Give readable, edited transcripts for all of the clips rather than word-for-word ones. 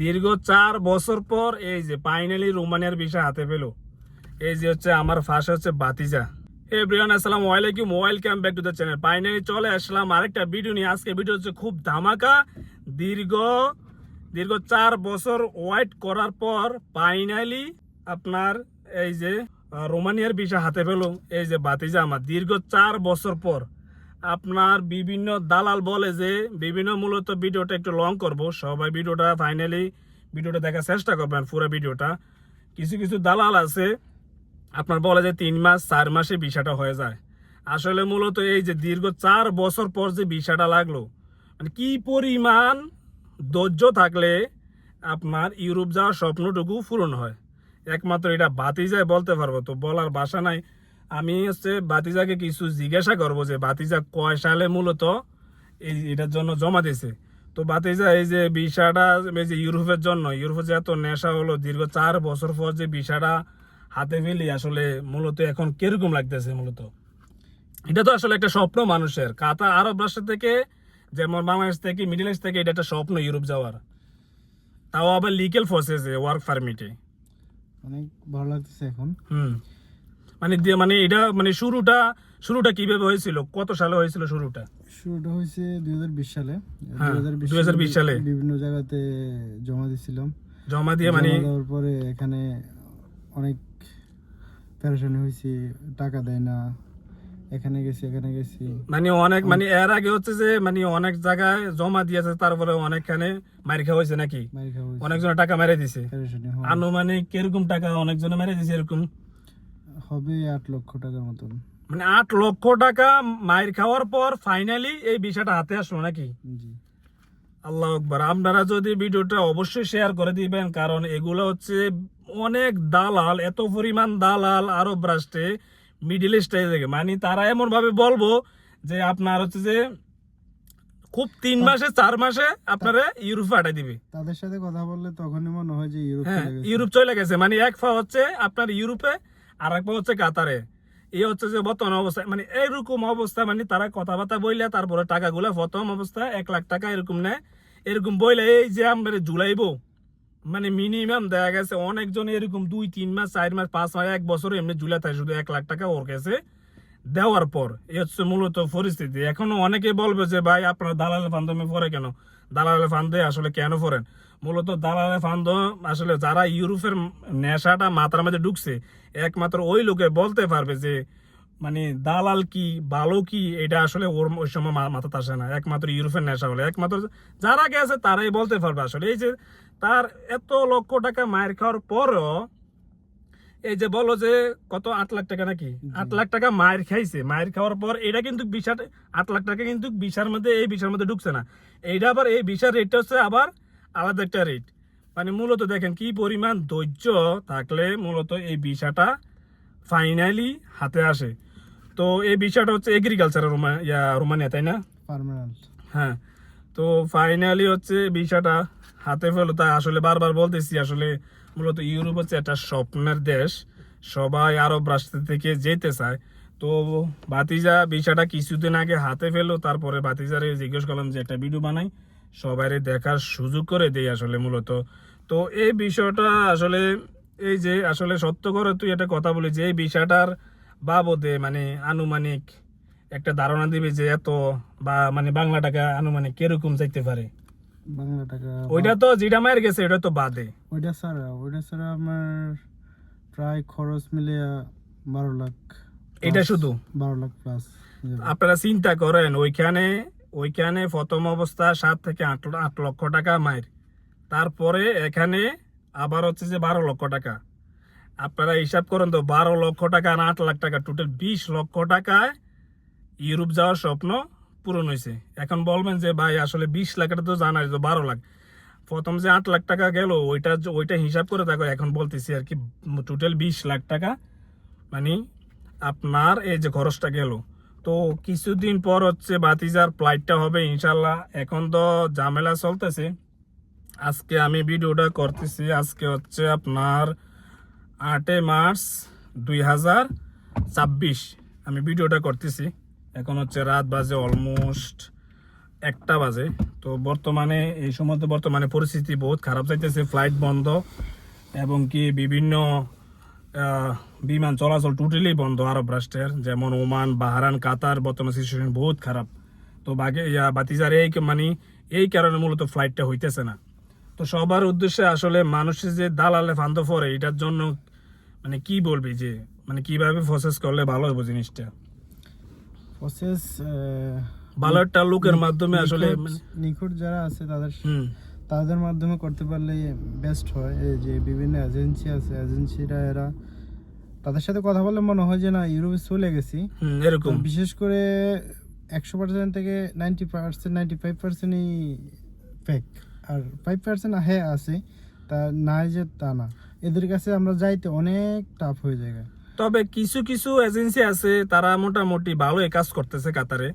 দীর্ঘ 4 বছর পর এই যে ফাইনালি রোমানিয়ার ভিসা হাতে পেল। এই যে হচ্ছে আমার ফার্স্ট হচ্ছে বাতিজা। এভরিওয়ান আসসালামু আলাইকুম, welcome back to the channel. Finally চলে আসলাম আরেকটা ভিডিও নিয়ে। আজকে ভিডিও হচ্ছে খুব ধামাকা। দীর্ঘ 4 বছর ওয়েট করার পর ফাইনালি আপনার এই যে রোমানিয়ার ভিসা হাতে পেল এই যে বাতিজা আমার। দীর্ঘ 4 বছর পর আপনার বিভিন্ন দালাল বলে যে বিভিন্ন মূলত ভিডিওটা একটু লং করব, সবাই ভিডিওটা ফাইনালি ভিডিওটা দেখার চেষ্টা করবেন পুরো ভিডিওটা। কিছু কিছু দালাল আছে আপনার বলে যে 3 মাস 4 মাসে ভিসাটা হয়ে যায়। আসলে মূলত এই যে দীর্ঘ 4 বছর পর যে ভিসাটা লাগলো, মানে কি পরিমাণ ধৈর্য থাকলে আপনার ইউরোপ যাওয়ার স্বপ্নটুকু পূরণ হয়, একমাত্র এটা বাতিজায় বলতে পারবো। তো বলার ভাষা নাই। আমি হচ্ছে বাতিজাকে কিছু জিজ্ঞাসা করবো যে বাতিজা কয় সালে মূলত এটার জন্য জমা দিয়েছে। তো বাতিজা এই যে ভিসাটা এই যে ইউরোপের জন্য, ইউরোপের যে এত নেশা হলো দীর্ঘ 4 বছর পর যে ভিসাটা হাতে পেলি, আসলে মূলত এখন কিরকম লাগতেছে? মূলত এটা তো আসলে একটা স্বপ্ন মানুষের। কাতার আরব রাষ্ট্র থেকে, যেমন বাংলাদেশ থেকে, মিডল ইস্ট থেকে, এটা একটা স্বপ্ন ইউরোপ যাওয়ার, তাও আবার লিগ্যাল প্রসেসে, ওয়ার্ক পারমিটে। অনেক ভালো লাগতেছে এখন। মানে এটা মানে শুরুটা কিভাবে হয়েছিল? কত সালে হয়েছিল শুরুটা? শুরুটা হয়েছে 2020 সালে। হ্যাঁ, 2020 সালে বিভিন্ন জায়গাতে জমা দিয়েছিলাম। জমা দিয়ে মানে দেওয়ার পরে এখানে অনেক পেরেশানি হয়েছি, টাকা দেয় না, এখানে গেছি মানে অনেক, মানে এর আগে হচ্ছে যে মানে অনেক জায়গায় জমা দিয়েছে, তারপরে অনেকখানে মার খাওয়া হয়েছে নাকি? অনেকজনে টাকা মেরে দিছে। আনুমানিক কিরকম টাকা অনেকজনে মেরে দিছে? এরকম হবে 8 লক্ষ টাকার মতন। মানে 8 লক্ষ টাকা মায়ের খাওয়ার পর ফাইনালি এই বিষয়টা হাতে আসলো নাকি? জি, আল্লাহ আকবার। আপনারা যদি ভিডিওটা অবশ্যই শেয়ার করে দিবেন, কারণ এগুলো হচ্ছে অনেক দালাল, এত পরিমাণ দালাল আরব রাষ্ট্রে, মিডিল ইস্টে থেকে, মানে তারা এমন ভাবে বলবো যে আপনার হচ্ছে যে খুব 3 মাসে 4 মাসে আপনারা ইউরোপে পাঠিয়ে দিবে। তাদের সাথে কথা বললে তখনই মনে হয় যে ইউরোপ চলে গেছে। মানে এক পা হচ্ছে আপনার ইউরোপে, আর এক পা হচ্ছে কাতারে। এই হচ্ছে যে বর্তমান অবস্থা, মানে এরকম অবস্থা। মানে তারা কথাবার্তা বইলে তারপরে টাকাগুলা প্রথম অবস্থায় 1 লাখ টাকা এরকম নেয়। এরকম বইলে এই যে আমরা জুলাইবো, মানে মিনিমাম দেখা গেছে অনেকজন এরকম 2-3 মাস 4 মাস 5 মাস 1 বছর এমনি জুলাই থাকে, শুধু 1 লাখ টাকা ওর কাছে দেওয়ার পর। এই হচ্ছে মূলত পরিস্থিতি। এখনো অনেকে বলবে যে ভাই আপনার দালালের ফান্দমে পড়ে কেন? দালালের ফান্দে আসলে কেন পড়েন? মূলত দালালের ফান্দ আসলে যারা ইউরোপের নেশাটা মাথার মধ্যে ঢুকছে, একমাত্র ওই লোকে বলতে পারবে যে মানে দালাল কি ভালো কি, এটা আসলে ওই সময় মাথাতে আসে না। একমাত্র ইউরোপের নেশা হলে একমাত্র যারা গেছে তারাই বলতে পারবে। আসলে এই যে তার এত লক্ষ টাকা মায়ের খাওয়ার পরও এই যে বলো যে কত 8 লাখ টাকা নাকি? 8 লাখ টাকা মায়ের খাইছে। মায়ের খাওয়ার পর এটা কিন্তু 8 লাখ টাকা কিন্তু ভিসার মধ্যে, এই ভিসার মধ্যে ঢুকছে না। এইটা আবার এই ভিসার রেটটা হচ্ছে আবার আলাদা একটা রেট। মানে মূলত দেখেন কি পরিমাণ ধৈর্য থাকলে মূলত এই ভিসাটা ফাইনালি হাতে আসে। তো এই ভিসাটা হচ্ছে এগ্রিকালচারের রোমানিয়া, তাই না? পার্মানেন্ট। হ্যাঁ, তো ফাইনালি হচ্ছে ভিসাটা হাতে পেলো। তাই আসলে বারবার বলতেছি, আসলে মূলত ইউরোপ হচ্ছে একটা স্বপ্নের দেশ, সবাই আরব রাষ্ট্র থেকে যেতে চায়। তো বাতিজা ভিসাটা কিছুদিন আগে হাতে পেলো, তারপরে বাতিজারে জিজ্ঞেস করলাম যে একটা ভিডিও বানাই, সবাই দেখার সুযোগ করে দেই আসলে মূলত। তো এই বিষয়টা আসলে এই যে আসলে সত্য করে তুই একটা কথা বলি যে এই বিষয়টার বাবদে মানে আনুমানিক একটা ধারণা দিবে যে এত বা মানে বাংলা টাকা আনুমানিক কিরকম চাইতে পারে? বাংলা টাকা ওইটা তো যেটা মায়ের গেছে ওটা তো বাদে, ওইটা ছাড়া আমার প্রায় খরচ মিলে 12 লাখ। এটা শুধু 12 লাখ প্লাস। আপনারা চিন্তা করেন, ওইখানে প্রথম অবস্থা 7 থেকে 8 লক্ষ টাকা মায়ের, তারপরে এখানে আবার হচ্ছে যে 12 লক্ষ টাকা। আপনারা হিসাব করেন তো, 12 লক্ষ টাকা আর 8 লাখ টাকা, টোটাল 20 লক্ষ টাকায় ইউরোপ যাওয়ার স্বপ্ন পূরণ হয়েছে। এখন বলবেন যে ভাই আসলে 20 লাখটা তো জানাই, তো 12 লাখ, প্রথম যে 8 লাখ টাকা গেল ওইটা হিসাব করে দেখো। এখন বলতেছি আর কি, টোটাল 20 লাখ টাকা মানে আপনার এই যে খরচটা গেল। তো কিছুদিন পর হচ্ছে বাতিজার ফ্লাইটটা হবে ইনশাল্লাহ। এখন তো ঝামেলা চলতেছে। আজকে আমি ভিডিওটা করতেছি, আজকে হচ্ছে আপনার 8 মার্চ 2026 আমি ভিডিওটা করতেছি। এখন হচ্ছে রাত বাজে অলমোস্ট 1টা বাজে। তো বর্তমানে এই সময় তো বর্তমানে পরিস্থিতি বহুত খারাপ যাইতেছে, ফ্লাইট বন্ধ এবং কি বিভিন্ন বিমান চলাচল টোটালি বন্ধ আরব রাষ্ট্রের, যেমন ওমান, বাহরাইন, কাতার। বর্তমান সিচুয়েশন বহুত খারাপ। তো বাতিজার এই কারণে মূলত ফ্লাইটটা হইতেছে না। তো সবার উদ্দেশ্যে আসলে মানুষের যে দালালে ফান্দ পড়ে, এটার জন্য কি বলবি যে কিভাবে প্রসেস করলে ভালো হবে জিনিসটা? প্রসেস ভালো একটা লোকের মাধ্যমে আসলে নিখুঁত যারা আছে হুম তাদের মাধ্যমে করতে পারলে বেস্ট হয়। এই যে বিভিন্ন এজেন্সি আছে, এজেন্সিরা এরা তাদের সাথে কথা বললে মনে হয় যে না ইউরোপে চলে গেছি এরকম। বিশেষ করে 100% থেকে 90%, 95%ই ফেক, আর 5% হ্যাঁ আছে, তা নাই যে তা না। এদের কাছে আমরা যাইতে অনেক টাফ হয়ে যায়। তবে কিছু কিছু এজেন্সি আছে তারা মোটামুটি ভালো কাজ করতেছে কাতারে,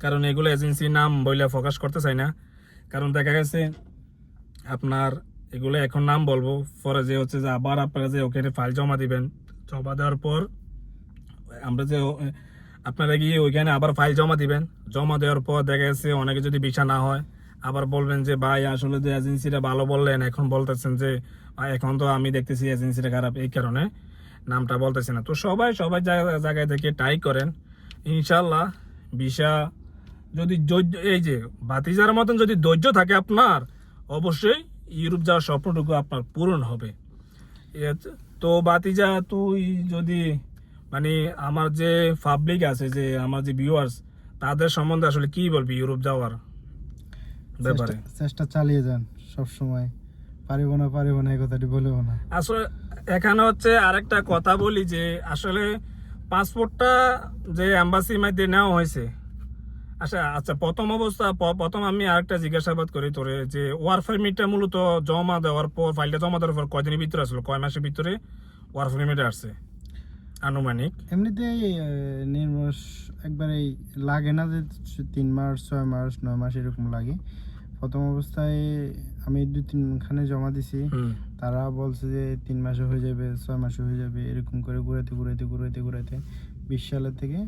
কারণ এগুলো এজেন্সির নাম বইলে ফোকাস করতে চাই না। কারণ দেখা গেছে আপনার এগুলো এখন নাম বলবো, পরে যে হচ্ছে যে আবার আপনারা যে ওখানে ফাইল জমা দিবেন, জমা দেওয়ার পর আমরা যে আপনারা গিয়ে ওইখানে আবার ফাইল জমা দিবেন, জমা দেওয়ার পর দেখা গেছে অনেকে যদি ভিসা না হয়, আবার বলবেন যে ভাই আসলে যে এজেন্সিটা ভালো বললেন, এখন বলতেছেন যে এখন তো আমি দেখতেছি এজেন্সিটা খারাপ, এই কারণে নামটা বলতেছি না। তো সবাই জায়গায় থেকে ট্রাই করেন, ইনশাল্লাহ ভিসা যদি এই যে ভাতিজার মতন যদি ধৈর্য থাকে আপনার, অবশ্যই ইউরোপ যাওয়ার স্বপ্নটুকু আপনার পূরণ হবে। তো ভাতিজা, তুই যদি আমার যে পাবলিক আছে, যে আমার যে ভিউয়ার্স, তাদের সম্বন্ধে আসলে কি বলবি ইউরোপ যাওয়ার ব্যাপারে? চেষ্টা চালিয়ে যান সব সময়। পারিব না এই কথাটি বলবো না। আসলে এখানে হচ্ছে আরেকটা কথা বলি যে আসলে পাসপোর্টটা যে এম্বাসির মধ্যে নেওয়া হয়েছে, আচ্ছা প্রথম আমি আরেকটা জিজ্ঞাসাবাদ করি তোরে, যে ওয়ার পারমিটটা মূলত জমা দেওয়ার পর, ফাইলটা জমা দেওয়ার পর কয়দিনের ভিতরে আসলো, কয় মাসের ভিতরে ওয়ার পারমিট আসছে আনুমানিক? এমনিতেই নির্মাস একবারেই লাগে না যে 3 মাস, 6 মাস, 9 মাস এরকম লাগে। প্রথম অবস্থায় আমি 2-3 খানে জমা দিছি, তারা বলছে যে 3 মাসে হয়ে যাবে, 6 মাসে হয়ে যাবে, এরকম করে ঘুরাইতে 20 সালের থেকে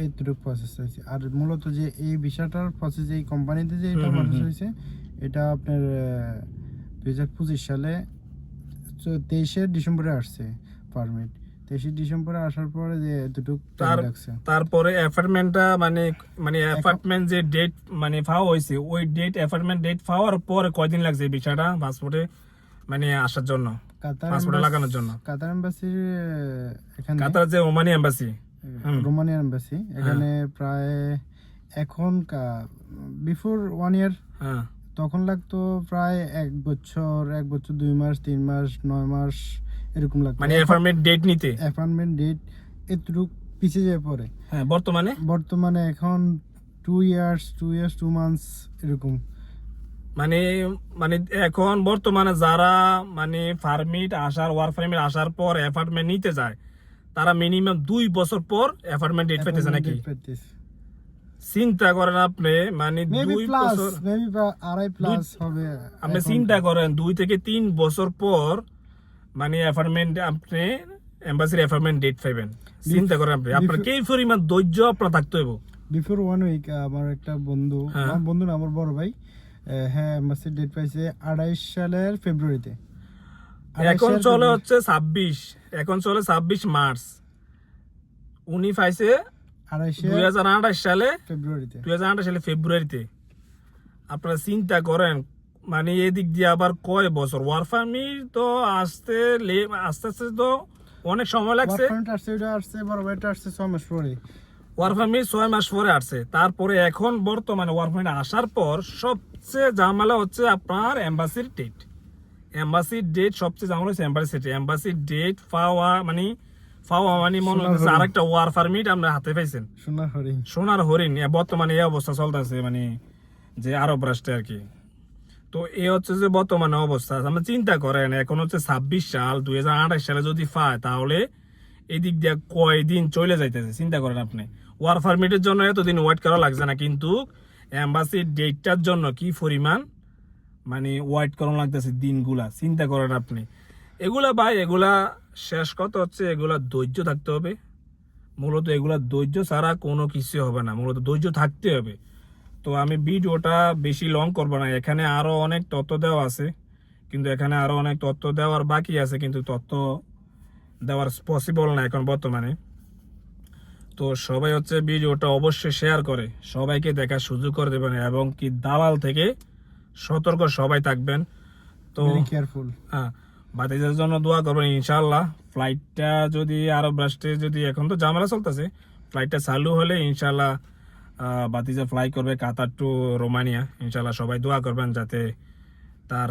এইটুকু প্রসেস হয়েছে। আর মূলত যে এই ভিসাটার প্রসেস, এই কোম্পানিতে যে এটা প্রসেস হয়েছে, এটা আপনার 2025 সালে 23শে ডিসেম্বরে আসছে পারমিট। 23শে ডিসেম্বরে আসার পরে যে এতটুকু টাইম লাগছে। তারপরে অ্যাপার্টমেন্টটা অ্যাপার্টমেন্ট যে ডেট পাওয়া হয়েছে, ওই ডেট অ্যাপার্টমেন্ট ডেট পাওয়ার পরে কয়দিন লাগছে এই ভিসাটা পাসপোর্টে আসার জন্য, পাসপোর্টে লাগানোর জন্য? কাতার এম্বাসির এখানে, কাতার যে ওমানি এম্বাসি, রোমানিয়ান এম্বাসি, এখানে প্রায় এখন বিফোর 1 ইয়ার তখন লাগতো প্রায় 1 বছর, 2 মাস, 3 মাস, 9 মাস এরকম লাগতো। অ্যাপার্টমেন্ট ডেট নিতে, অ্যাপার্টমেন্ট ডেট এতটুকু পিছিয়ে যায় পরে। হ্যাঁ, বর্তমানে এখন 2 ইয়ার্স, 2 মান্থস এরকম। এখন বর্তমানে যারা পারমিট আসার, ওয়ার্ক পারমিট আসার পর অ্যাপার্টমেন্ট নিতে যায়, তারা মিনিমাম 2 বছর পর অ্যাপার্টমেন্ট ডেট পেতেছে নাকি? চিন্তা করেন আপনি, 2 বছর, আপনি চিন্তা করেন 2 থেকে 3 বছর পর অ্যাপার্টমেন্ট, আপনি এম্বাসির অ্যাপার্টমেন্ট ডেট পাইবেন। চিন্তা করেন আপনার কি পরিমাণ ধৈর্য আপনার থাকতে হবে। বিফোর 1 উইক আমার একটা বন্ধু, আমার বন্ধু না, আমার বড় ভাই, হ্যাঁ এম্বাসির ডেট পাইছে 28 সালের ফেব্রুয়ারিতে। এখন চলে হচ্ছে 26 মার্চ, উনি পাইছে 2028 সালে ফেব্রুয়ারিতে। আপনারা চিন্তা করেন, এদিক দিয়ে আবার কয় বছর ওয়ার পারমিট তো আস্তে আস্তে তো অনেক সময় লাগছে। ওয়ার পারমিট 6 মাস পরে আসছে। তারপরে এখন বর্তমানে ওয়ার পারমিট আসার পর সবচেয়ে ঝামেলা হচ্ছে আপনার এম্বাসির ডেট। এম্বাসির ডেট সবচেয়ে ঝামেলা হচ্ছে এম্বাসির ডেট পাওয়া মনে হচ্ছে আরেকটা ওয়ার পারমিট আমরা হাতে পাইছেন, সোনার হরিণ। বর্তমানে এই অবস্থা চলতেছে যে আরব রাষ্ট্রে আর কি। তো এই হচ্ছে যে বর্তমানে অবস্থা। আমরা চিন্তা করেন, এখন হচ্ছে 26 সাল, 2028 সালে যদি পায়, তাহলে এই দিক দিয়ে কয়দিন চলে যাইতেছে চিন্তা করেন আপনি। ওয়ার পারমিটের জন্য এতদিন ওয়েট করা লাগছে না, কিন্তু এম্বাসির ডেটটার জন্য কি পরিমাণ ওয়েট করা লাগতেছে দিনগুলা, চিন্তা করেন আপনি। এগুলা শেষ কথা হচ্ছে, এগুলা ধৈর্য থাকতে হবে। মূলত এগুলা ধৈর্য ছাড়া কোনো কিছু হবে না, মূলত ধৈর্য থাকতে হবে। তো আমি ভিডিওটা বেশি লং করবো না, এখানে আরো অনেক তথ্য দেওয়া আছে, কিন্তু এখানে আরো অনেক তথ্য দেওয়ার বাকি আছে, কিন্তু তথ্য দেওয়ার পসিবল না এখন বর্তমানে। তো সবাই হচ্ছে ভিডিওটা অবশ্যই শেয়ার করে সবাইকে দেখার সুযোগ করে দেবেন, এবং কি দালাল থেকে সতর্ক সবাই থাকবেন। তো কেয়ারফুল। হ্যাঁ, বাতিজার জন্য দোয়া করবেন ইনশাল্লাহ। ফ্লাইটটা যদি আরব রাষ্ট্রে যদি, এখন তো ঝামেলা চলতেছে, ফ্লাইটটা চালু হলে ইনশাল্লাহ বাতিজা ফ্লাই করবে কাতার টু রোমানিয়া। ইনশাল্লাহ সবাই দোয়া করবেন যাতে তার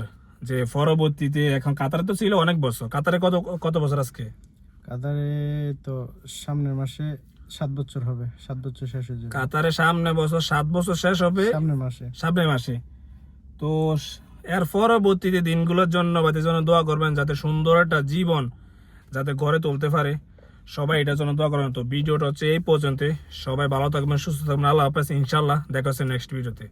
যে পরবর্তীতে, এখন কাতারে তো ছিল অনেক বছর, কাতারে কত কত বছর আজকে? কাতারে তো সামনের মাসে 7 বছর হবে, 7 বছর শেষ হয়ে যাবে কাতারে সামনে বছর 7 বছর শেষ হবে সামনের মাসে। তো এর পরবর্তীতে দিনগুলোর জন্য বাতির জন্য দোয়া করবেন যাতে সুন্দর একটা জীবন যাতে গড়ে তুলতে পারে, সবাই এটার জন্য দোয়া করবেন। তো ভিডিওটা হচ্ছে এই পর্যন্ত, সবাই ভালো থাকবেন, সুস্থ থাকবেন, আল্লাহ হাফেজ, ইনশাল্লাহ দেখা হচ্ছে নেক্সট ভিডিওতে।